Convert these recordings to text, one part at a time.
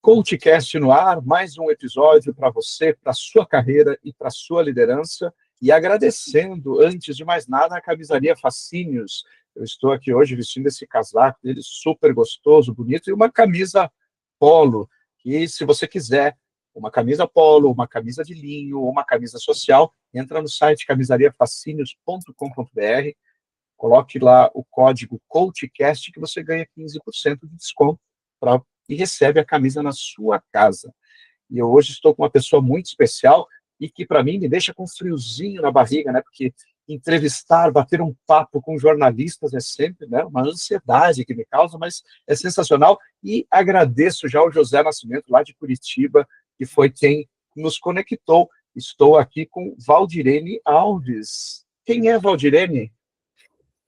CoachCast no ar, mais um episódio para você, para a sua carreira e para a sua liderança. E agradecendo, antes de mais nada, a Camisaria Fascínios. Eu estou aqui hoje vestindo esse casaco dele super gostoso, bonito, e uma camisa polo. E se você quiser uma camisa polo, uma camisa de linho, uma camisa social, entra no site camisariafascínios.com.br, coloque lá o código CoachCast que você ganha 15% de desconto e recebe a camisa na sua casa. E eu hoje estou com uma pessoa muito especial e que, para mim, me deixa com um friozinho na barriga, né? Porque entrevistar, bater um papo com jornalistas é sempre, né, uma ansiedade que me causa, mas é sensacional. E agradeço já ao José Nascimento, lá de Curitiba, que foi quem nos conectou. Estou aqui com Valdirene Alves. Quem é Valdirene?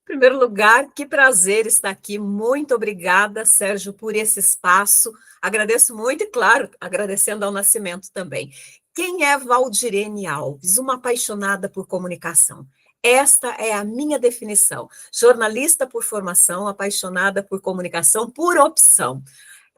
Em primeiro lugar, que prazer estar aqui. Muito obrigada, Sérgio, por esse espaço. Agradeço muito e, claro, agradecendo ao Nascimento também. Quem é Valdirene Alves? Uma apaixonada por comunicação. Esta é a minha definição. Jornalista por formação, apaixonada por comunicação por opção.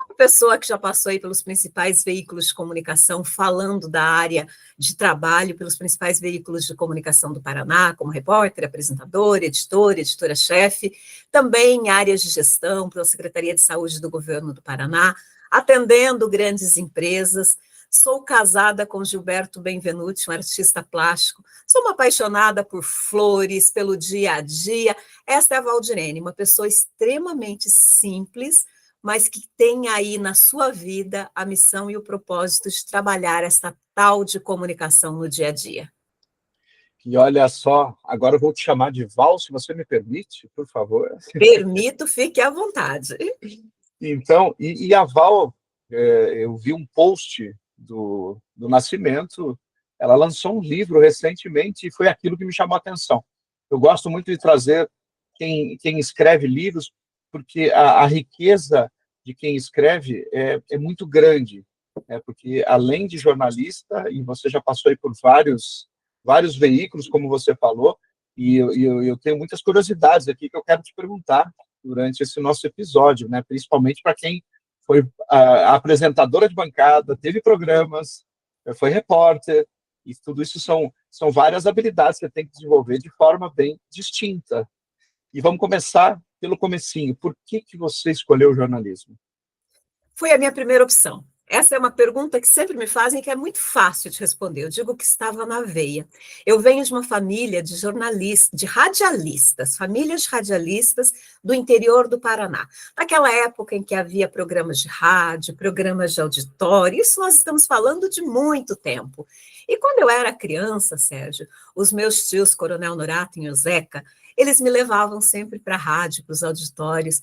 Uma pessoa que já passou aí pelos principais veículos de comunicação, falando da área de trabalho, pelos principais veículos de comunicação do Paraná, como repórter, apresentadora, editora-chefe, também em áreas de gestão, pela Secretaria de Saúde do Governo do Paraná, atendendo grandes empresas. Sou casada com Gilberto Benvenuti, um artista plástico. Sou uma apaixonada por flores, pelo dia a dia. Esta é a Valdirene, uma pessoa extremamente simples, mas que tem aí na sua vida a missão e o propósito de trabalhar esta tal de comunicação no dia a dia. E olha só, agora eu vou te chamar de Val, se você me permite, por favor. Permito, fique à vontade. Então, e a Val, eu vi um post do Nascimento, ela lançou um livro recentemente e foi aquilo que me chamou a atenção. Eu gosto muito de trazer quem escreve livros, porque a riqueza de quem escreve é muito grande, né? Porque além de jornalista, e você já passou aí por vários veículos, como você falou, e eu tenho muitas curiosidades aqui que eu quero te perguntar durante esse nosso episódio, né? Principalmente para quem foi a apresentadora de bancada, teve programas, foi repórter, e tudo isso são várias habilidades que você tem que desenvolver de forma bem distinta. E vamos começar pelo comecinho. Por que você escolheu o jornalismo? Foi a minha primeira opção. Essa é uma pergunta que sempre me fazem e que é muito fácil de responder. Eu digo que estava na veia. Eu venho de uma família de jornalistas, de radialistas, famílias de radialistas do interior do Paraná. Naquela época em que havia programas de rádio, programas de auditório, isso nós estamos falando de muito tempo. E quando eu era criança, Sérgio, os meus tios, Coronel Norato e Zeca, eles me levavam sempre para a rádio, para os auditórios.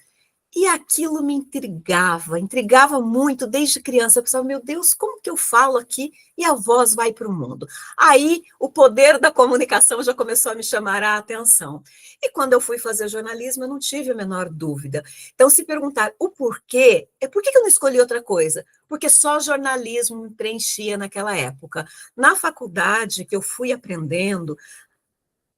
E aquilo me intrigava muito desde criança. Eu pensava, meu Deus, como que eu falo aqui e a voz vai para o mundo? Aí o poder da comunicação já começou a me chamar a atenção. E quando eu fui fazer jornalismo, eu não tive a menor dúvida. Então, se perguntar o porquê, por que eu não escolhi outra coisa? Porque só jornalismo me preenchia naquela época. Na faculdade, que eu fui aprendendo,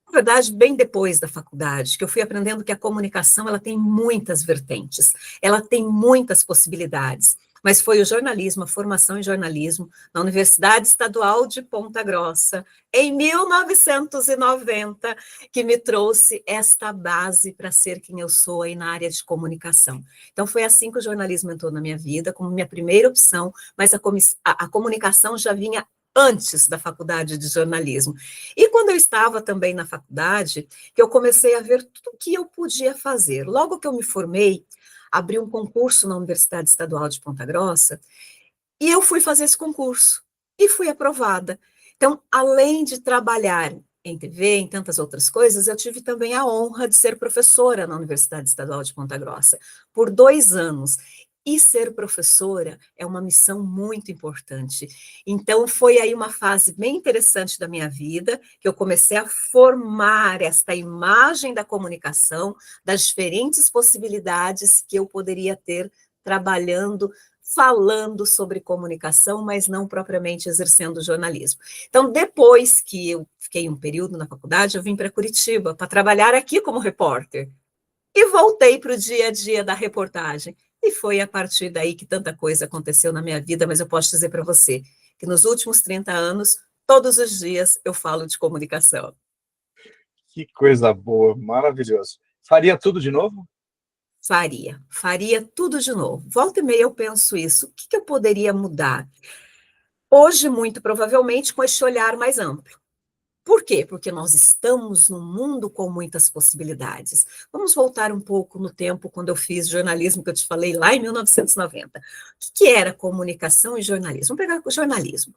na verdade, bem depois da faculdade, que eu fui aprendendo que a comunicação ela tem muitas vertentes, ela tem muitas possibilidades, mas foi o jornalismo, a formação em jornalismo, na Universidade Estadual de Ponta Grossa, em 1990, que me trouxe esta base para ser quem eu sou aí na área de comunicação. Então, foi assim que o jornalismo entrou na minha vida, como minha primeira opção, mas a comunicação já vinha antes da faculdade de jornalismo. E quando eu estava também na faculdade, que eu comecei a ver tudo o que eu podia fazer. Logo que eu me formei, abri um concurso na Universidade Estadual de Ponta Grossa, e eu fui fazer esse concurso, e fui aprovada. Então, além de trabalhar em TV, em tantas outras coisas, eu tive também a honra de ser professora na Universidade Estadual de Ponta Grossa, por 2 anos. E ser professora é uma missão muito importante. Então, foi aí uma fase bem interessante da minha vida, que eu comecei a formar esta imagem da comunicação, das diferentes possibilidades que eu poderia ter trabalhando, falando sobre comunicação, mas não propriamente exercendo jornalismo. Então, depois que eu fiquei um período na faculdade, eu vim para Curitiba para trabalhar aqui como repórter. E voltei para o dia a dia da reportagem. E foi a partir daí que tanta coisa aconteceu na minha vida, mas eu posso dizer para você que nos últimos 30 anos, todos os dias eu falo de comunicação. Que coisa boa, maravilhoso. Faria tudo de novo? Faria tudo de novo. Volta e meia eu penso isso, o que que eu poderia mudar? Hoje, muito provavelmente, com esse olhar mais amplo. Por quê? Porque nós estamos num mundo com muitas possibilidades. Vamos voltar um pouco no tempo, quando eu fiz jornalismo, que eu te falei, lá em 1990. O que era comunicação e jornalismo? Vamos pegar o jornalismo.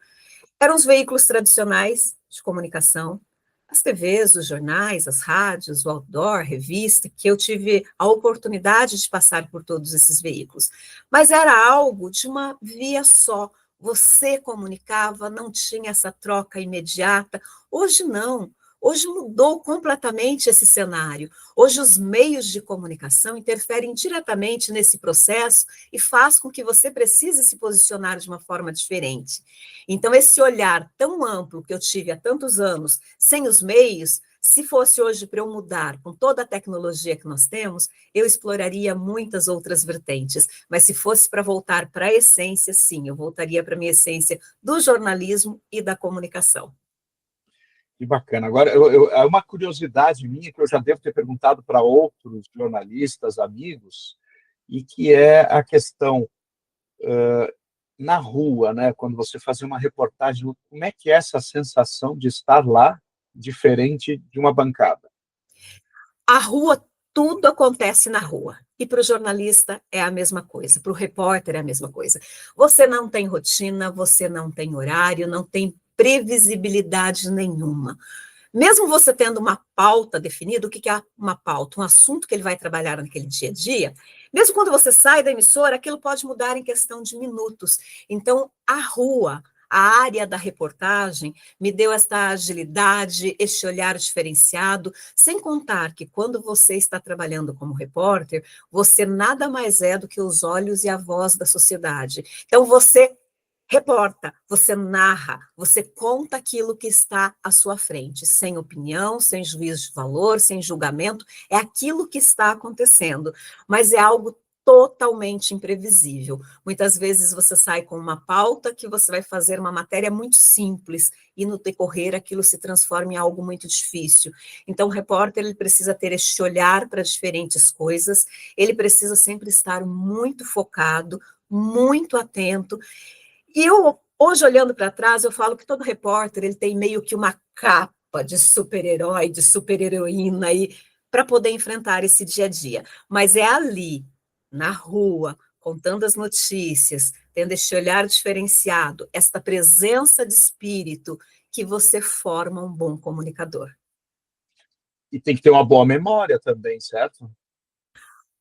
Eram os veículos tradicionais de comunicação, as TVs, os jornais, as rádios, o outdoor, revista, que eu tive a oportunidade de passar por todos esses veículos. Mas era algo de uma via só. Você comunicava, não tinha essa troca imediata. Hoje não. Hoje mudou completamente esse cenário. Hoje os meios de comunicação interferem diretamente nesse processo e faz com que você precise se posicionar de uma forma diferente. Então, esse olhar tão amplo que eu tive há tantos anos, sem os meios, se fosse hoje para eu mudar com toda a tecnologia que nós temos, eu exploraria muitas outras vertentes. Mas se fosse para voltar para a essência, sim, eu voltaria para a minha essência do jornalismo e da comunicação. Que bacana. Agora, é uma curiosidade minha que eu já devo ter perguntado para outros jornalistas, amigos, e que é a questão na rua, né? Quando você fazia uma reportagem, como é que é essa sensação de estar lá, diferente de uma bancada? A rua, tudo acontece na rua. E para o jornalista é a mesma coisa, para o repórter é a mesma coisa. Você não tem rotina, você não tem horário, não tem previsibilidade nenhuma. Mesmo você tendo uma pauta definida, o que é uma pauta? Um assunto que ele vai trabalhar naquele dia a dia, mesmo quando você sai da emissora, aquilo pode mudar em questão de minutos. Então, a rua, a área da reportagem, me deu esta agilidade, este olhar diferenciado, sem contar que quando você está trabalhando como repórter, você nada mais é do que os olhos e a voz da sociedade. Então, você reporta, você narra, você conta aquilo que está à sua frente, sem opinião, sem juízo de valor, sem julgamento, é aquilo que está acontecendo, mas é algo totalmente imprevisível. Muitas vezes você sai com uma pauta que você vai fazer uma matéria muito simples e no decorrer aquilo se transforma em algo muito difícil. Então o repórter ele precisa ter este olhar para diferentes coisas, ele precisa sempre estar muito focado, muito atento. E eu, hoje, olhando para trás, eu falo que todo repórter ele tem meio que uma capa de super-herói, de super-heroína, para poder enfrentar esse dia a dia. Mas é ali, na rua, contando as notícias, tendo este olhar diferenciado, esta presença de espírito, que você forma um bom comunicador. E tem que ter uma boa memória também, certo?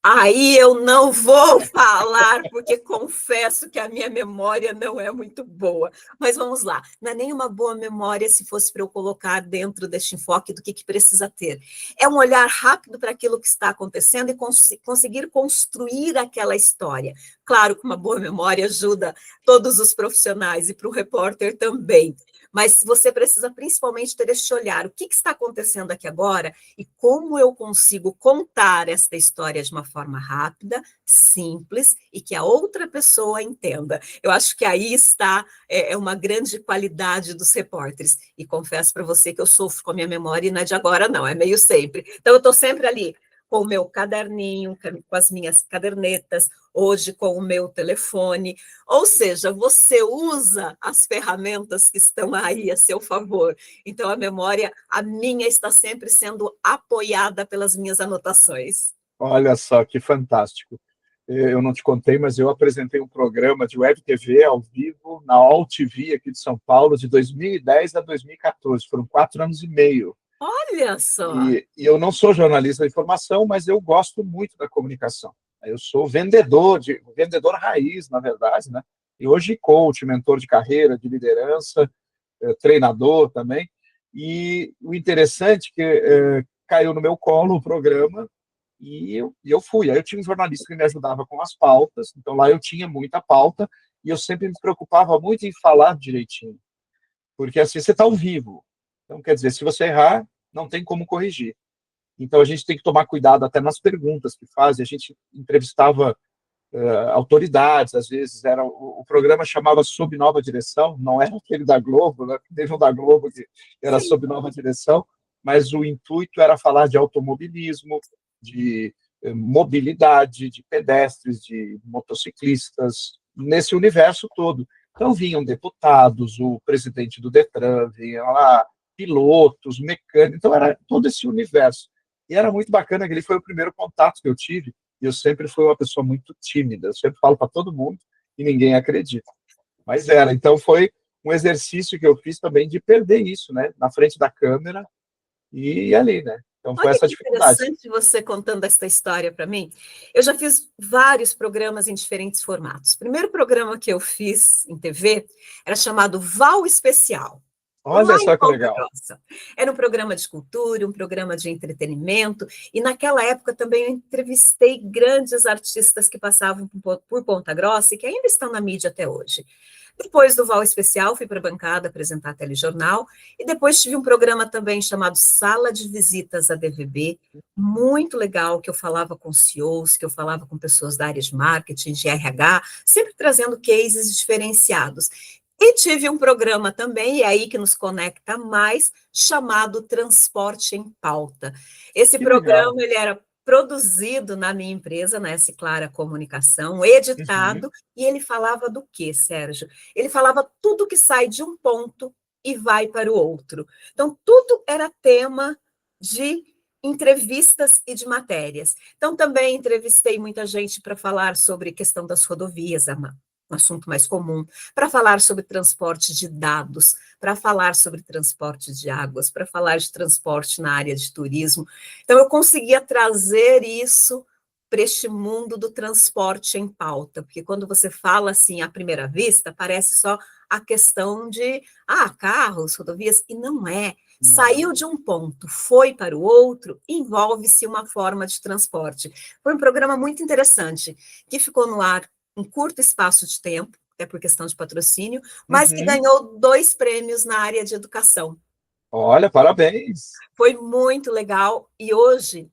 Aí eu não vou falar, porque confesso que a minha memória não é muito boa. Mas vamos lá, não é nem uma boa memória se fosse para eu colocar dentro deste enfoque do que precisa ter. É um olhar rápido para aquilo que está acontecendo e conseguir construir aquela história. Claro que uma boa memória ajuda todos os profissionais e para o repórter também. Mas você precisa principalmente ter este olhar. O que está acontecendo aqui agora e como eu consigo contar esta história de uma forma rápida, simples e que a outra pessoa entenda. Eu acho que aí está uma grande qualidade dos repórteres. E confesso para você que eu sofro com a minha memória e não é de agora, não, é meio sempre. Então, eu estou sempre ali com o meu caderninho, com as minhas cadernetas, hoje com o meu telefone. Ou seja, você usa as ferramentas que estão aí a seu favor. Então, a memória, a minha, está sempre sendo apoiada pelas minhas anotações. Olha só, que fantástico. Eu não te contei, mas eu apresentei um programa de web TV ao vivo na All TV aqui de São Paulo, de 2010 a 2014. Foram 4 anos e meio. Olha só! E eu não sou jornalista de formação, mas eu gosto muito da comunicação. Eu sou vendedor raiz, na verdade, né? E hoje coach, mentor de carreira, de liderança, treinador também. E o interessante é que caiu no meu colo o programa e eu fui. Aí eu tinha um jornalista que me ajudava com as pautas, então lá eu tinha muita pauta e eu sempre me preocupava muito em falar direitinho, porque assim você está ao vivo. Então, quer dizer, se você errar, não tem como corrigir. Então, a gente tem que tomar cuidado até nas perguntas que fazem. A gente entrevistava autoridades, às vezes era o programa chamava Sob Nova Direção, não era aquele da Globo, né? Teve um da Globo que era Sim. Sob Nova Direção, mas o intuito era falar de automobilismo, de mobilidade, de pedestres, de motociclistas, nesse universo todo. Então vinham deputados, o presidente do Detran, vinha lá pilotos, mecânicos, então era todo esse universo. E era muito bacana, que ele foi o primeiro contato que eu tive, e eu sempre fui uma pessoa muito tímida, eu sempre falo para todo mundo e ninguém acredita. Mas era, então foi um exercício que eu fiz também de perder isso, né, na frente da câmera e ali, né? Então foi Olha essa que dificuldade. interessante você contando essa história para mim. Eu já fiz vários programas em diferentes formatos. O primeiro programa que eu fiz em TV era chamado Val Especial, lá Olha em só que Ponta legal. Grossa. Era um programa de cultura, um programa de entretenimento, e naquela época também eu entrevistei grandes artistas que passavam por Ponta Grossa e que ainda estão na mídia até hoje. Depois do Val Especial, fui para a bancada apresentar telejornal, e depois tive um programa também chamado Sala de Visitas à DVB, muito legal, que eu falava com CEOs, que eu falava com pessoas da área de marketing, de RH, sempre trazendo cases diferenciados. E tive um programa também, e é aí que nos conecta mais, chamado Transporte em Pauta. Esse Que legal. programa ele era produzido na minha empresa, na S Clara Comunicação, Uhum. editado, e ele falava do quê, Sérgio? Ele falava tudo que sai de um ponto e vai para o outro. Então, tudo era tema de entrevistas e de matérias. Então, também entrevistei muita gente para falar sobre questão das rodovias, um assunto mais comum, para falar sobre transporte de dados, para falar sobre transporte de águas, para falar de transporte na área de turismo. Então, eu conseguia trazer isso para este mundo do transporte em pauta, porque quando você fala assim à primeira vista, parece só a questão de carros, rodovias, e não é. Não. Saiu de um ponto, foi para o outro, envolve-se uma forma de transporte. Foi um programa muito interessante, que ficou no ar um curto espaço de tempo, até por questão de patrocínio, mas que Uhum. ganhou 2 prêmios na área de educação. Olha, parabéns. Foi muito legal, e hoje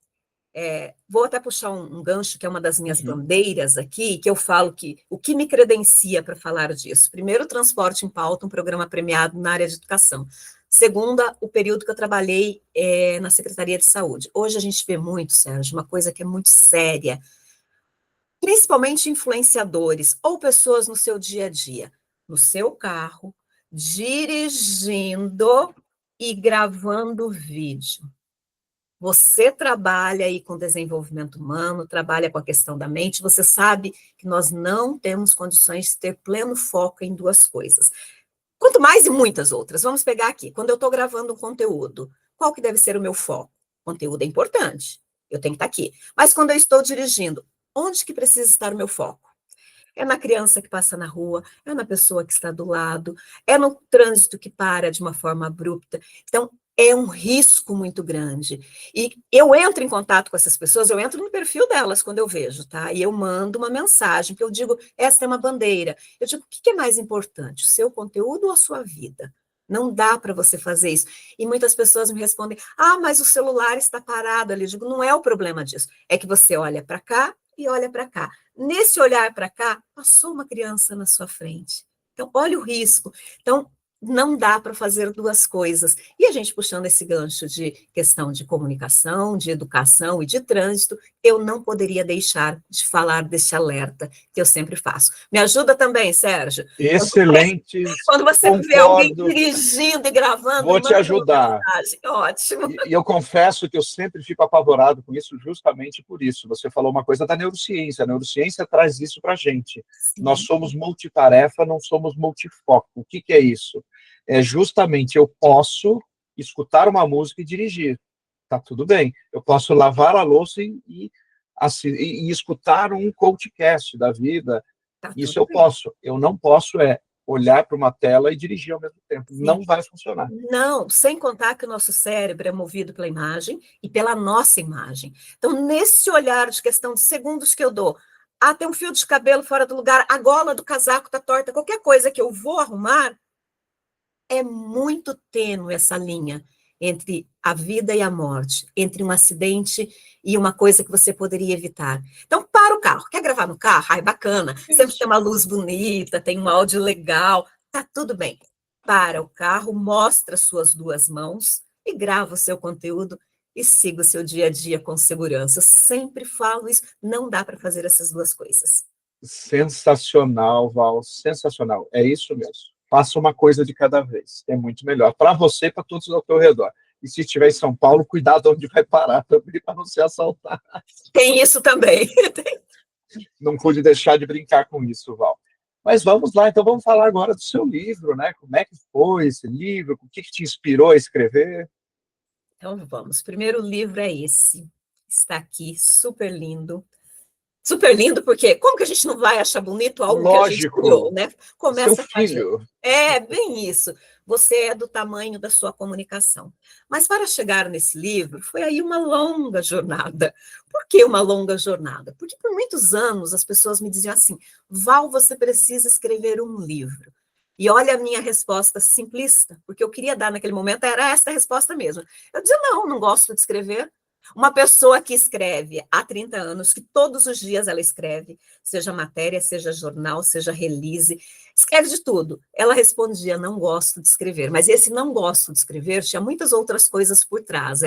vou até puxar um gancho, que é uma das minhas Uhum. bandeiras aqui, que eu falo que o que me credencia para falar disso. Primeiro, Transporte em Pauta, um programa premiado na área de educação. Segunda, o período que eu trabalhei na Secretaria de Saúde. Hoje a gente vê muito, Sérgio, uma coisa que é muito séria, principalmente influenciadores ou pessoas no seu dia a dia, no seu carro, dirigindo e gravando vídeo. Você trabalha aí com desenvolvimento humano, trabalha com a questão da mente, você sabe que nós não temos condições de ter pleno foco em 2 coisas. Quanto mais em muitas outras. Vamos pegar aqui, quando eu estou gravando um conteúdo, qual que deve ser o meu foco? O conteúdo é importante, eu tenho que estar aqui. Mas quando eu estou dirigindo, onde que precisa estar o meu foco? É na criança que passa na rua, é na pessoa que está do lado, é no trânsito que para de uma forma abrupta. Então, é um risco muito grande. E eu entro em contato com essas pessoas, eu entro no perfil delas quando eu vejo, tá? E eu mando uma mensagem, que eu digo, essa é uma bandeira. Eu digo, o que é mais importante, o seu conteúdo ou a sua vida? Não dá para você fazer isso. E muitas pessoas me respondem, mas o celular está parado ali. Eu digo, não é o problema disso. É que você olha para cá e olha para cá. Nesse olhar para cá, passou uma criança na sua frente. Então, olha o risco. Então, não dá para fazer 2 coisas. E a gente puxando esse gancho de questão de comunicação, de educação e de trânsito, eu não poderia deixar de falar deste alerta que eu sempre faço. Me ajuda também, Sérgio. Excelentes, Quando você vê alguém concordo, dirigindo e gravando, vou te manda uma ajudar. mensagem. Ótimo. E eu confesso que eu sempre fico apavorado com isso, justamente por isso. Você falou uma coisa da neurociência. A neurociência traz isso para a gente. Nós Sim, somos multitarefa, não somos multifoco. O que é isso? É justamente eu posso escutar uma música e dirigir. Tá tudo bem. Eu posso lavar a louça e escutar um podcast da vida. tá Isso tudo eu bem. posso. Eu não posso olhar para uma tela e dirigir ao mesmo tempo. Sim. Não vai funcionar. Não, sem contar que o nosso cérebro é movido pela imagem e pela nossa imagem. Então, nesse olhar de questão de segundos que eu dou, tem um fio de cabelo fora do lugar, a gola do casaco está torta, qualquer coisa que eu vou arrumar, é muito tênue essa linha entre a vida e a morte, entre um acidente e uma coisa que você poderia evitar. Então, para o carro. Quer gravar no carro? Ai, bacana. Sempre tem uma luz bonita, tem um áudio legal. Tá tudo bem. Para o carro, mostra suas duas mãos e grava o seu conteúdo e siga o seu dia a dia com segurança. Eu sempre falo isso, não dá para fazer essas duas coisas. Sensacional, Val, sensacional. É isso mesmo. Faça uma coisa de cada vez. É muito melhor para você e para todos ao teu redor. E se estiver em São Paulo, cuidado onde vai parar também para não ser assaltado. Tem isso também. Não pude deixar de brincar com isso, Val. Mas vamos lá, então vamos falar agora do seu livro, né? Como é que foi esse livro? O que te inspirou a escrever? Então vamos. O primeiro livro é esse. Está aqui, super lindo. Super lindo, porque como que a gente não vai achar bonito algo que a gente criou, Lógico, né? seu Começa com a gente. filho. É, bem isso. Você é do tamanho da sua comunicação. Mas para chegar nesse livro, foi aí uma longa jornada. Por que uma longa jornada? Porque por muitos anos as pessoas me diziam assim: Val, você precisa escrever um livro. E olha a minha resposta simplista, porque eu queria dar naquele momento, era essa a resposta mesmo. Eu dizia: não gosto de escrever. Uma pessoa que escreve há 30 anos, que todos os dias ela escreve, seja matéria, seja jornal, seja release, escreve de tudo. Ela respondia: não gosto de escrever. Mas esse não gosto de escrever tinha muitas outras coisas por trás.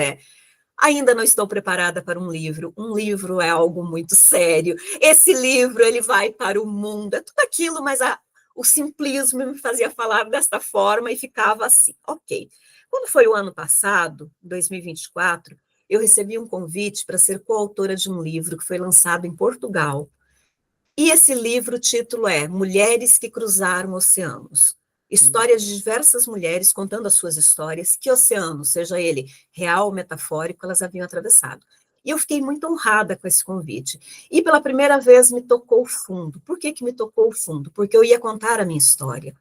Ainda não estou preparada para um livro. Um livro é algo muito sério. Esse livro ele vai para o mundo. É tudo aquilo, mas o simplismo me fazia falar desta forma e ficava assim. Ok. Quando foi o ano passado, 2024, eu recebi um convite para ser coautora de um livro que foi lançado em Portugal. E esse livro, o título é Mulheres que Cruzaram Oceanos. História de diversas mulheres contando as suas histórias, que oceano, seja ele real ou metafórico, elas haviam atravessado. E eu fiquei muito honrada com esse convite. E pela primeira vez me tocou fundo. Por que me tocou fundo? Porque eu ia contar a minha história.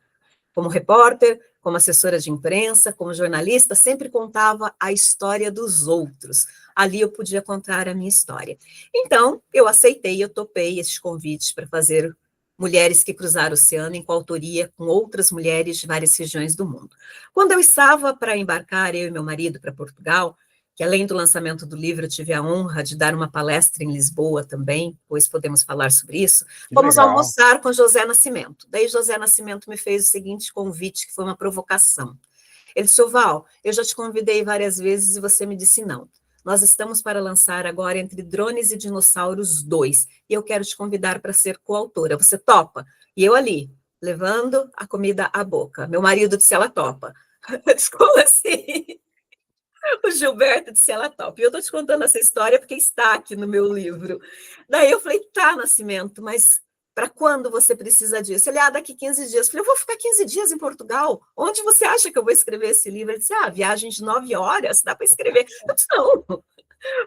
Como repórter, como assessora de imprensa, como jornalista, sempre contava a história dos outros. Ali eu podia contar a minha história. Então, eu aceitei, eu topei esses convites para fazer Mulheres que Cruzaram o Oceano, em coautoria com outras mulheres de várias regiões do mundo. Quando eu estava para embarcar, eu e meu marido, para Portugal, que além do lançamento do livro, eu tive a honra de dar uma palestra em Lisboa também, pois podemos falar sobre isso, fomos almoçar com José Nascimento. Daí José Nascimento me fez o seguinte convite, que foi uma provocação. Ele disse: Val, eu já te convidei várias vezes e você me disse não. Nós estamos para lançar agora Entre Drones e Dinossauros 2, e eu quero te convidar para ser coautora. Você topa? E eu ali, levando a comida à boca. Meu marido disse: ela topa. Como assim? O Gilberto disse: ela topa. E eu estou te contando essa história porque está aqui no meu livro. Daí eu falei: tá, Nascimento, mas para quando você precisa disso? Ele: daqui 15 dias. Eu falei: eu vou ficar 15 dias em Portugal. Onde você acha que eu vou escrever esse livro? Ele disse: viagem de 9 horas, dá para escrever. Eu disse: não. Eu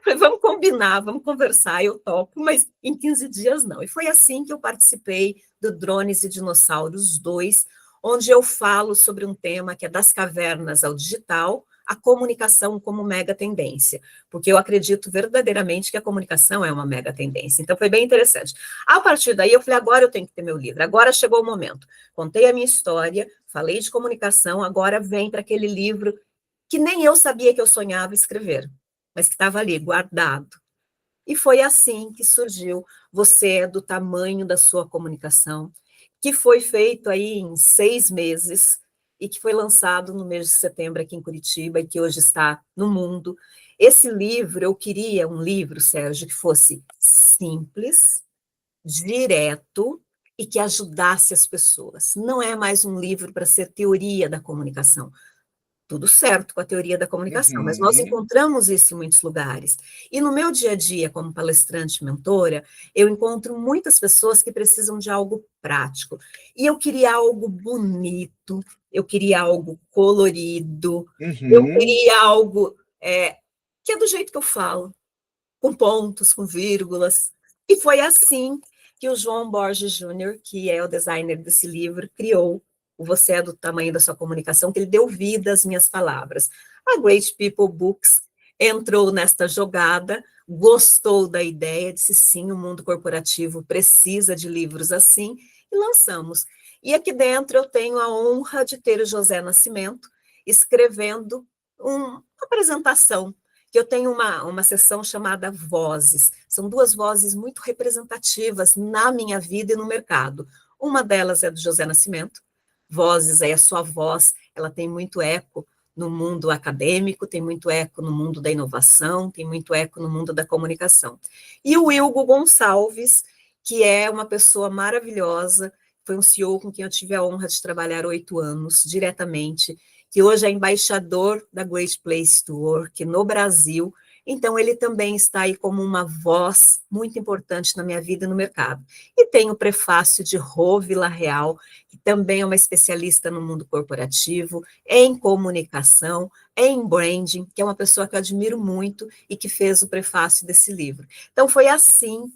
falei: vamos combinar, vamos conversar, eu topo, mas em 15 dias não. E foi assim que eu participei do Drones e Dinossauros 2, onde eu falo sobre um tema que é das cavernas ao digital, a comunicação como mega tendência, porque eu acredito verdadeiramente que a comunicação é uma mega tendência. Então, foi bem interessante. A partir daí, eu falei: agora eu tenho que ter meu livro, agora chegou o momento. Contei a minha história, falei de comunicação, agora vem para aquele livro que nem eu sabia que eu sonhava escrever, mas que estava ali, guardado. E foi assim que surgiu Você é do Tamanho da Sua Comunicação, que foi feito aí em 6 meses, e que foi lançado no mês de setembro aqui em Curitiba, e que hoje está no mundo. Esse livro, eu queria um livro, Sérgio, que fosse simples, direto e que ajudasse as pessoas. Não é mais um livro para ser teoria da comunicação. Tudo certo com a teoria da comunicação, mas nós encontramos isso em muitos lugares. E no meu dia a dia, como palestrante mentora, eu encontro muitas pessoas que precisam de algo prático. E eu queria algo bonito, eu queria algo colorido, eu queria algo que é do jeito que eu falo, com pontos, com vírgulas. E foi assim que o João Borges Júnior, que é o designer desse livro, criou o Você é do Tamanho da Sua Comunicação, que ele deu vida às minhas palavras. A Great People Books entrou nesta jogada, gostou da ideia, disse sim, o mundo corporativo precisa de livros assim, e lançamos. E aqui dentro eu tenho a honra de ter o José Nascimento escrevendo uma apresentação que eu tenho uma sessão chamada Vozes. São duas vozes muito representativas na minha vida e no mercado. Uma delas é do José Nascimento. Vozes é a sua voz, ela tem muito eco no mundo acadêmico, tem muito eco no mundo da inovação, tem muito eco no mundo da comunicação. E o Wilgo Gonçalves, que é uma pessoa maravilhosa, foi um CEO com quem eu tive a honra de trabalhar 8 anos, diretamente, que hoje é embaixador da Great Place to Work no Brasil. Então, ele também está aí como uma voz muito importante na minha vida e no mercado. E tem o prefácio de Rô Villarreal, que também é uma especialista no mundo corporativo, em comunicação, em branding, que é uma pessoa que eu admiro muito e que fez o prefácio desse livro. Então, foi assim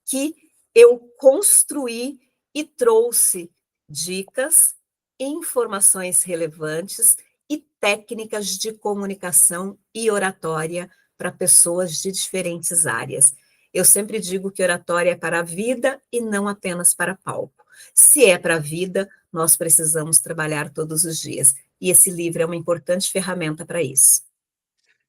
que eu construí e trouxe dicas, informações relevantes e técnicas de comunicação e oratória para pessoas de diferentes áreas. Eu sempre digo que oratória é para a vida e não apenas para palco. Se é para a vida, nós precisamos trabalhar todos os dias. E esse livro é uma importante ferramenta para isso.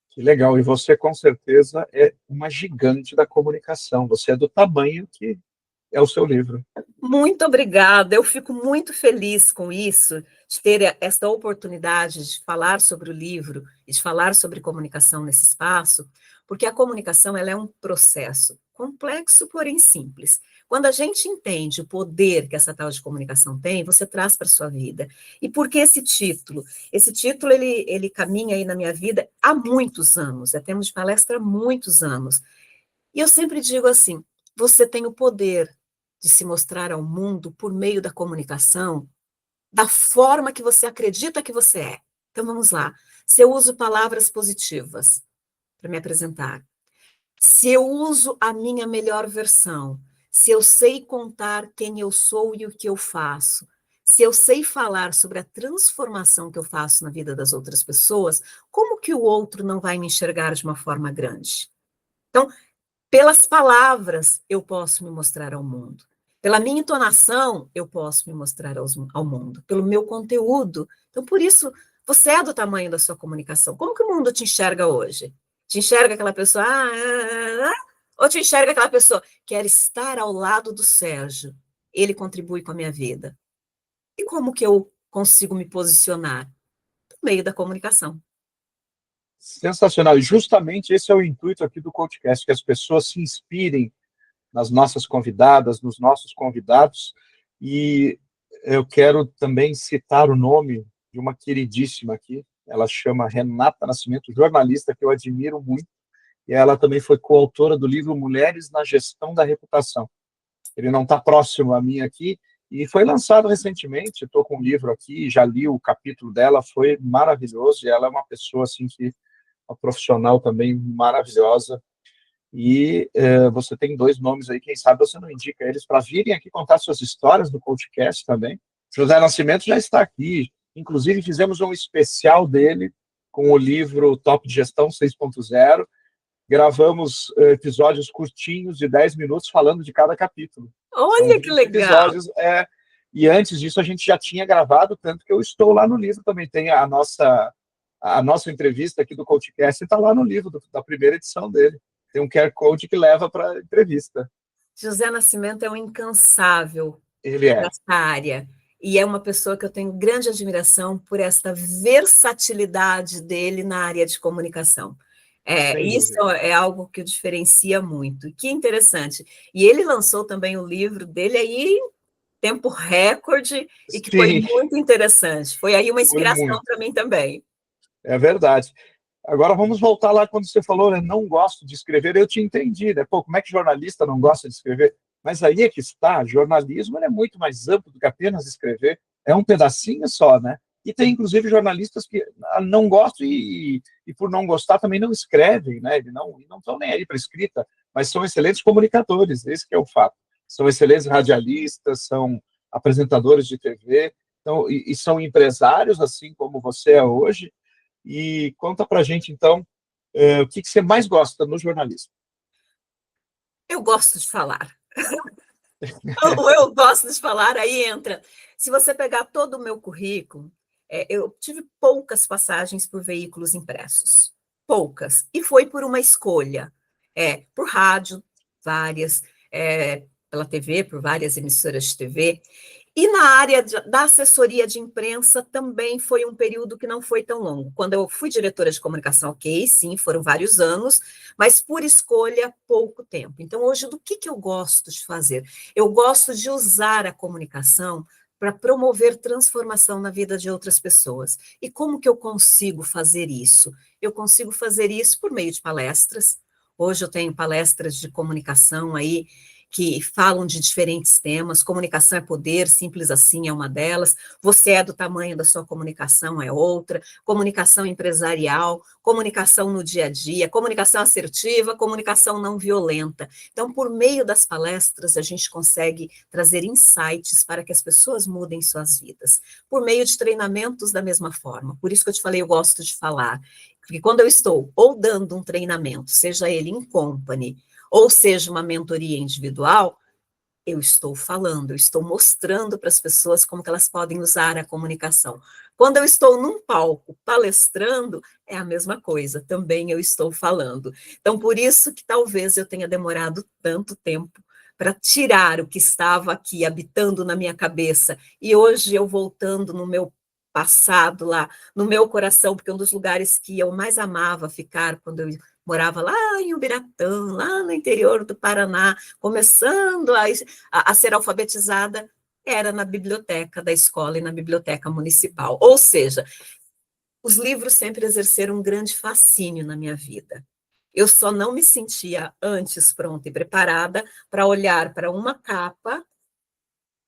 Que legal. E você, com certeza, é uma gigante da comunicação. Você é do tamanho que é o seu livro. Muito obrigada, eu fico muito feliz com isso, de ter esta oportunidade de falar sobre o livro e de falar sobre comunicação nesse espaço, porque a comunicação ela é um processo complexo, porém simples. Quando a gente entende o poder que essa tal de comunicação tem, você traz para a sua vida. E por que esse título? Esse título, ele caminha aí na minha vida há muitos anos, temos de palestra há muitos anos. E eu sempre digo assim, você tem o poder de se mostrar ao mundo por meio da comunicação, da forma que você acredita que você é. Então, vamos lá. Se eu uso palavras positivas para me apresentar, se eu uso a minha melhor versão, se eu sei contar quem eu sou e o que eu faço, se eu sei falar sobre a transformação que eu faço na vida das outras pessoas, como que o outro não vai me enxergar de uma forma grande? Então, pelas palavras, eu posso me mostrar ao mundo. Pela minha entonação, eu posso me mostrar ao mundo. Pelo meu conteúdo. Então, por isso, você é do tamanho da sua comunicação. Como que o mundo te enxerga hoje? Te enxerga aquela pessoa... ou te enxerga aquela pessoa... Quero estar ao lado do Sérgio. Ele contribui com a minha vida. E como que eu consigo me posicionar? Por meio da comunicação. Sensacional. E justamente esse é o intuito aqui do podcast, que as pessoas se inspirem nas nossas convidadas, nos nossos convidados. E eu quero também citar o nome de uma queridíssima aqui. Ela chama Renata Nascimento, jornalista que eu admiro muito. E ela também foi coautora do livro Mulheres na Gestão da Reputação. Ele não está próximo a mim aqui, e foi lançado recentemente. Estou com um livro aqui, já li o capítulo dela, foi maravilhoso, e ela é uma pessoa assim que uma profissional também maravilhosa. E você tem 2 nomes aí, quem sabe você não indica eles para virem aqui contar suas histórias no podcast também. José Nascimento já está aqui, inclusive fizemos um especial dele com o livro Top de Gestão 6.0, gravamos episódios curtinhos de 10 minutos falando de cada capítulo. São Olha que 20 legal! episódios, e antes disso a gente já tinha gravado, tanto que eu estou lá no livro também, tem a nossa entrevista aqui do CoachCast, está lá no livro da primeira edição dele. Tem um QR Code que leva para a entrevista. José Nascimento é um incansável Ele é. nessa área. E é uma pessoa que eu tenho grande admiração por esta versatilidade dele na área de comunicação. Isso é algo que o diferencia muito. Que interessante. E ele lançou também o livro dele aí em tempo recorde e que foi Sim, muito interessante. Foi aí uma foi inspiração muito. para mim também. É verdade. Agora vamos voltar lá quando você falou, né, não gosto de escrever, eu te entendi, né? Pô, como é que jornalista não gosta de escrever? Mas aí é que está, jornalismo é muito mais amplo do que apenas escrever, é um pedacinho só, né? E tem, inclusive, jornalistas que não gostam e por não gostar, também não escrevem, né? E não estão nem aí para escrita, mas são excelentes comunicadores, esse que é o fato. São excelentes radialistas, são apresentadores de TV, então, e são empresários, assim como você é hoje. E conta para a gente, então, o que você mais gosta no jornalismo? Eu gosto de falar. Eu gosto de falar, aí entra. Se você pegar todo o meu currículo, eu tive poucas passagens por veículos impressos. poucas, e foi por uma escolha, por rádio, várias, pela TV, por várias emissoras de TV, e na área da assessoria de imprensa também foi um período que não foi tão longo. Quando eu fui diretora de comunicação, ok, sim, foram vários anos, mas por escolha, pouco tempo. Então, hoje, do que eu gosto de fazer? Eu gosto de usar a comunicação para promover transformação na vida de outras pessoas. E como que eu consigo fazer isso? Eu consigo fazer isso por meio de palestras. Hoje eu tenho palestras de comunicação aí, que falam de diferentes temas, comunicação é poder, simples assim é uma delas, você é do tamanho da sua comunicação é outra, comunicação empresarial, comunicação no dia a dia, comunicação assertiva, comunicação não violenta. Então, por meio das palestras, a gente consegue trazer insights para que as pessoas mudem suas vidas. Por meio de treinamentos, da mesma forma. Por isso que eu te falei, eu gosto de falar. Porque quando eu estou ou dando um treinamento, seja ele em company, ou seja, uma mentoria individual, eu estou falando, eu estou mostrando para as pessoas como que elas podem usar a comunicação. Quando eu estou num palco palestrando, é a mesma coisa, também eu estou falando. Então, por isso que talvez eu tenha demorado tanto tempo para tirar o que estava aqui habitando na minha cabeça, e hoje eu voltando no meu passado lá, no meu coração, porque um dos lugares que eu mais amava ficar quando eu morava lá em Ubiratã, lá no interior do Paraná, começando a ser alfabetizada, era na biblioteca da escola e na biblioteca municipal. Ou seja, os livros sempre exerceram um grande fascínio na minha vida. Eu só não me sentia antes pronta e preparada para olhar para uma capa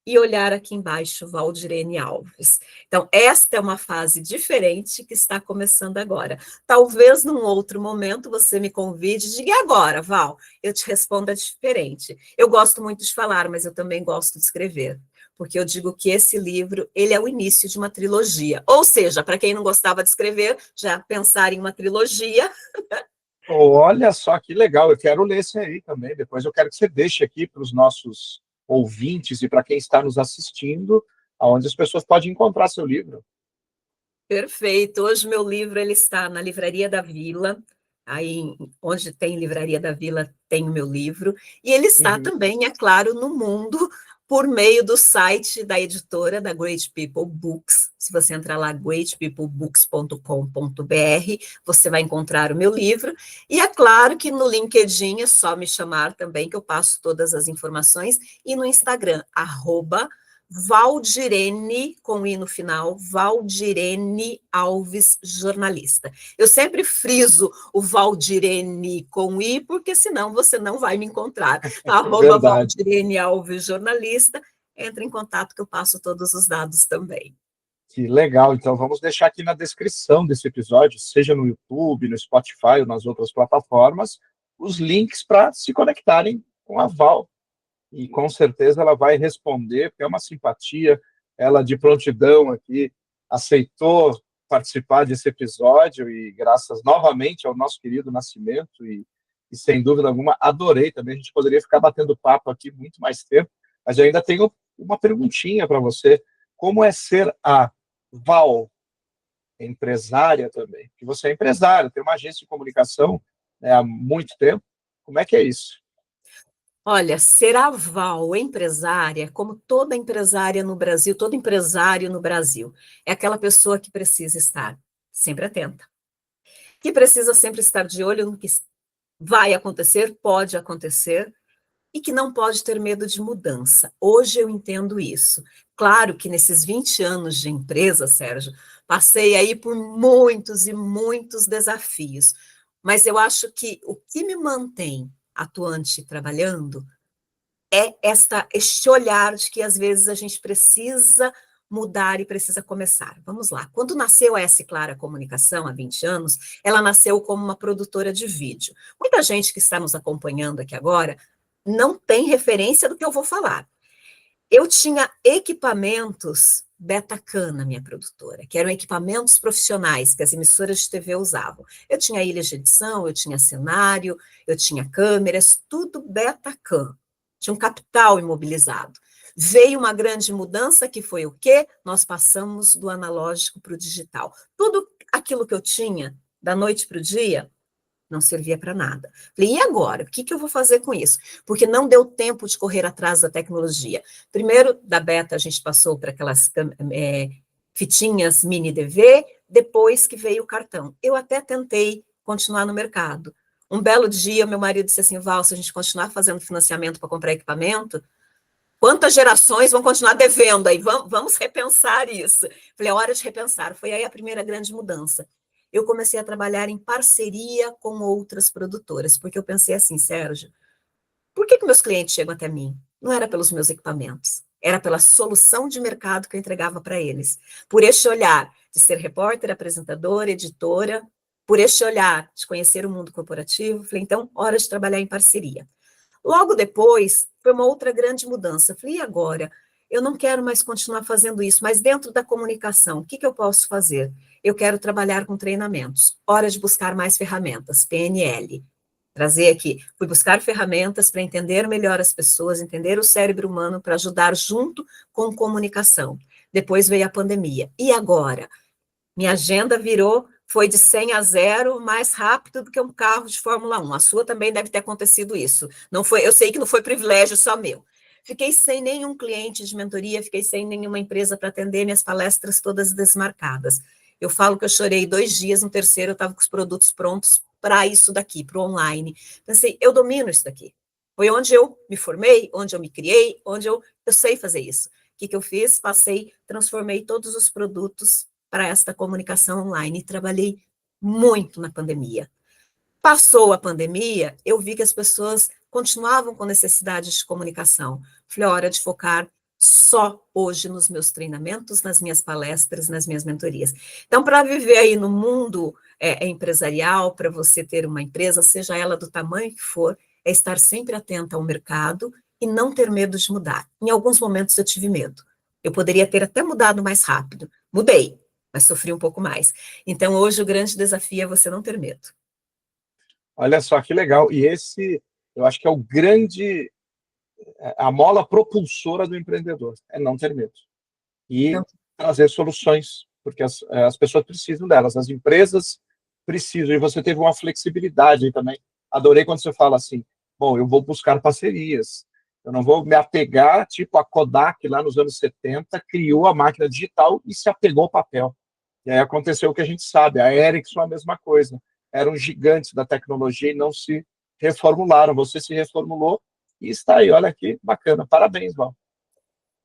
e olhar aqui embaixo Valdirene Alves. Então, esta é uma fase diferente que está começando agora. Talvez num outro momento você me convide e diga, e agora, Val? Eu te responda diferente. Eu gosto muito de falar, mas eu também gosto de escrever, porque eu digo que esse livro, ele é o início de uma trilogia. Ou seja, para quem não gostava de escrever, já pensar em uma trilogia. Olha só que legal, eu quero ler esse aí também. Depois eu quero que você deixe aqui para os nossos ouvintes e para quem está nos assistindo, aonde as pessoas podem encontrar seu livro. Perfeito. Hoje meu livro ele está na Livraria da Vila, aí onde tem Livraria da Vila tem o meu livro, e ele está Uhum. também, é claro, no mundo por meio do site da editora da Great People Books. Se você entrar lá greatpeoplebooks.com.br, você vai encontrar o meu livro. E é claro que no LinkedIn é só me chamar também que eu passo todas as informações, e no Instagram @Valdirene, com i no final, Valdirene Alves Jornalista. Eu sempre friso o Valdirene com i, porque senão você não vai me encontrar. Verdade. @Valdirene Alves Jornalista, entre em contato que eu passo todos os dados também. Que legal. Então, vamos deixar aqui na descrição desse episódio, seja no YouTube, no Spotify ou nas outras plataformas, os links para se conectarem com a Val. E com certeza ela vai responder, porque é uma simpatia, ela de prontidão aqui aceitou participar desse episódio e graças novamente ao nosso querido Nascimento e sem dúvida alguma adorei também, a gente poderia ficar batendo papo aqui muito mais tempo, mas eu ainda tenho uma perguntinha para você, como é ser a Val, empresária também? Porque você é empresária, tem uma agência de comunicação, né, há muito tempo, como é que é isso? Olha, ser aval empresária, como toda empresária no Brasil, todo empresário no Brasil, é aquela pessoa que precisa estar sempre atenta, que precisa sempre estar de olho no que vai acontecer, pode acontecer, e que não pode ter medo de mudança. Hoje eu entendo isso. Claro que nesses 20 anos de empresa, Sérgio, passei aí por muitos e muitos desafios, mas eu acho que o que me mantém atuante e trabalhando é este olhar de que às vezes a gente precisa mudar e precisa começar. Vamos lá. Quando nasceu a S Clara Comunicação, há 20 anos, ela nasceu como uma produtora de vídeo. Muita gente que está nos acompanhando aqui agora não tem referência do que eu vou falar. Eu tinha equipamentos Betacam na minha produtora, que eram equipamentos profissionais que as emissoras de TV usavam. Eu tinha ilhas de edição, eu tinha cenário, eu tinha câmeras, tudo Betacam. Tinha um capital imobilizado. Veio uma grande mudança que foi o quê? Nós passamos do analógico para o digital. Tudo aquilo que eu tinha Da noite para o dia, não servia para nada. Falei, e agora? O que eu vou fazer com isso? Porque não deu tempo de correr atrás da tecnologia. Primeiro, da beta, a gente passou para aquelas fitinhas mini DV, depois que veio o cartão. Eu até tentei continuar no mercado. Um belo dia, meu marido disse assim, Val, se a gente continuar fazendo financiamento para comprar equipamento, quantas gerações vão continuar devendo aí? Vamos repensar isso. Falei, é hora de repensar. Foi aí a primeira grande mudança. Eu comecei a trabalhar em parceria com outras produtoras, porque eu pensei assim, Sérgio, por que meus clientes chegam até mim? Não era pelos meus equipamentos, era pela solução de mercado que eu entregava para eles. Por este olhar de ser repórter, apresentadora, editora, por este olhar de conhecer o mundo corporativo, falei, então, hora de trabalhar em parceria. Logo depois, foi uma outra grande mudança. Falei, e agora? Eu não quero mais continuar fazendo isso, mas dentro da comunicação, o que eu posso fazer? Eu quero trabalhar com treinamentos. Hora de buscar mais ferramentas, PNL. Trazer aqui, fui buscar ferramentas para entender melhor as pessoas, entender o cérebro humano, para ajudar junto com comunicação. Depois veio a pandemia. E agora? Minha agenda foi de 100 a 0, mais rápido do que um carro de Fórmula 1. A sua também deve ter acontecido isso. Não foi, eu sei que não foi privilégio só meu. Fiquei sem nenhum cliente de mentoria, fiquei sem nenhuma empresa para atender, minhas palestras todas desmarcadas. Eu falo que eu chorei 2 dias, no terceiro eu estava com os produtos prontos para isso daqui, para o online. Pensei, eu domino isso daqui. Foi onde eu me formei, onde eu me criei, onde eu sei fazer isso. O que eu fiz? Transformei todos os produtos para esta comunicação online e trabalhei muito na pandemia. Passou a pandemia, eu vi que as pessoas continuavam com necessidade de comunicação. Falei, hora de focar só hoje nos meus treinamentos, nas minhas palestras, nas minhas mentorias. Então, para viver aí no mundo empresarial, para você ter uma empresa, seja ela do tamanho que for, é estar sempre atenta ao mercado e não ter medo de mudar. Em alguns momentos eu tive medo. Eu poderia ter até mudado mais rápido. Mudei, mas sofri um pouco mais. Então, hoje o grande desafio é você não ter medo. Olha só que legal. E eu acho que é a mola propulsora do empreendedor, é não ter medo. E Não. trazer soluções, porque as pessoas precisam delas, as empresas precisam, e você teve uma flexibilidade aí também. Adorei quando você fala assim, bom, eu vou buscar parcerias, eu não vou me apegar, tipo a Kodak, lá nos anos 70, criou a máquina digital e se apegou ao papel. E aí aconteceu o que a gente sabe, a Ericsson a mesma coisa, eram gigantes da tecnologia e não se reformularam, você se reformulou e está aí, olha que bacana, parabéns, Val.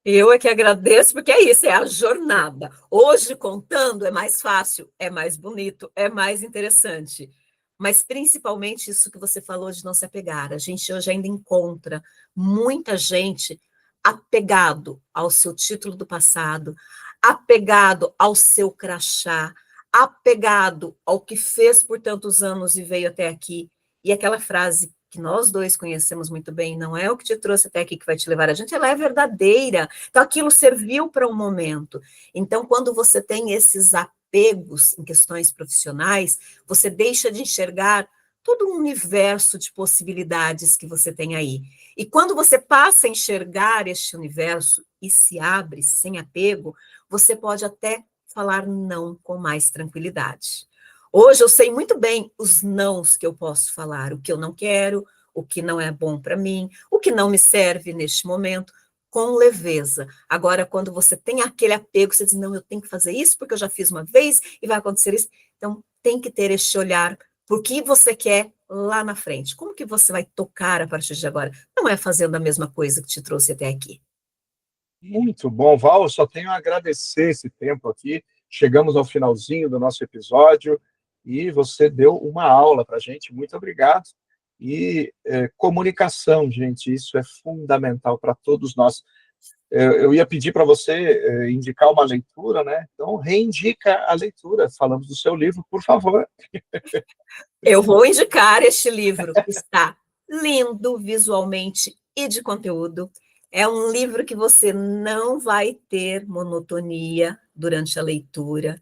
Eu é que agradeço, porque é isso, é a jornada. Hoje, contando, é mais fácil, é mais bonito, é mais interessante. Mas, principalmente, isso que você falou de não se apegar. A gente hoje ainda encontra muita gente apegado ao seu título do passado, apegado ao seu crachá, apegado ao que fez por tantos anos e veio até aqui. E aquela frase que nós dois conhecemos muito bem, não é o que te trouxe até aqui que vai te levar a gente, ela é verdadeira. Então, aquilo serviu para um momento. Então, quando você tem esses apegos em questões profissionais, você deixa de enxergar todo um universo de possibilidades que você tem aí. E quando você passa a enxergar este universo e se abre sem apego, você pode até falar não com mais tranquilidade. Hoje eu sei muito bem os nãos que eu posso falar, o que eu não quero, o que não é bom para mim, o que não me serve neste momento, com leveza. Agora, quando você tem aquele apego, você diz, não, eu tenho que fazer isso porque eu já fiz uma vez e vai acontecer isso. Então, tem que ter este olhar por que você quer lá na frente. Como que você vai tocar a partir de agora? Não é fazendo a mesma coisa que te trouxe até aqui. Muito bom, Val. Eu só tenho a agradecer esse tempo aqui. Chegamos ao finalzinho do nosso episódio e você deu uma aula para a gente. Muito obrigado. E comunicação, gente, isso é fundamental para todos nós. Eu ia pedir para você indicar uma leitura, né? Então, reindica a leitura. Falamos do seu livro, por favor. Eu vou indicar este livro, que está lindo visualmente e de conteúdo. É um livro que você não vai ter monotonia durante a leitura.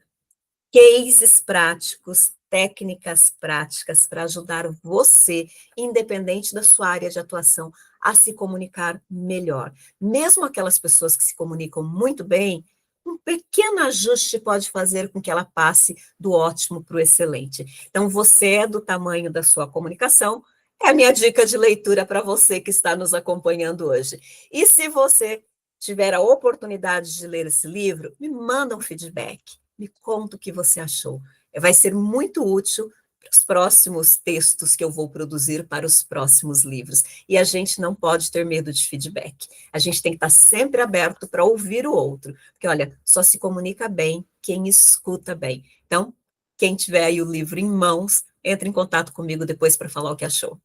Cases práticos, técnicas práticas para ajudar você, independente da sua área de atuação, a se comunicar melhor. Mesmo aquelas pessoas que se comunicam muito bem, um pequeno ajuste pode fazer com que ela passe do ótimo para o excelente. Então, você é do tamanho da sua comunicação, é a minha dica de leitura para você que está nos acompanhando hoje. E se você tiver a oportunidade de ler esse livro, me manda um feedback, me conta o que você achou. Vai ser muito útil para os próximos textos que eu vou produzir para os próximos livros. E a gente não pode ter medo de feedback. A gente tem que estar sempre aberto para ouvir o outro. Porque, olha, só se comunica bem quem escuta bem. Então, quem tiver aí o livro em mãos, entre em contato comigo depois para falar o que achou.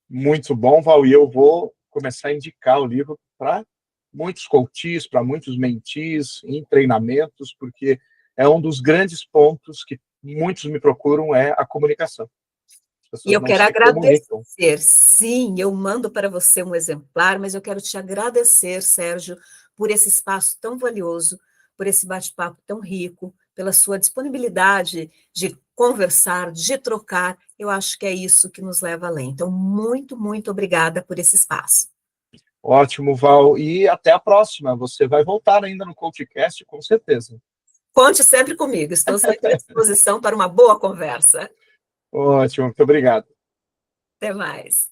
Muito bom, Val, e eu vou começar a indicar o livro para muitos coaches, para muitos mentees, em treinamentos, porque é um dos grandes pontos que muitos me procuram, é a comunicação. As E pessoas eu não quero se comunicam. agradecer, sim, eu mando para você um exemplar, mas eu quero te agradecer, Sérgio, por esse espaço tão valioso, por esse bate-papo tão rico, pela sua disponibilidade de conversar, de trocar. Eu acho que é isso que nos leva além. Então, muito, muito obrigada por esse espaço. Ótimo, Val, e até a próxima. Você vai voltar ainda no CoachCast, com certeza. Conte sempre comigo, estou sempre à disposição para uma boa conversa. Ótimo, muito obrigado. Até mais.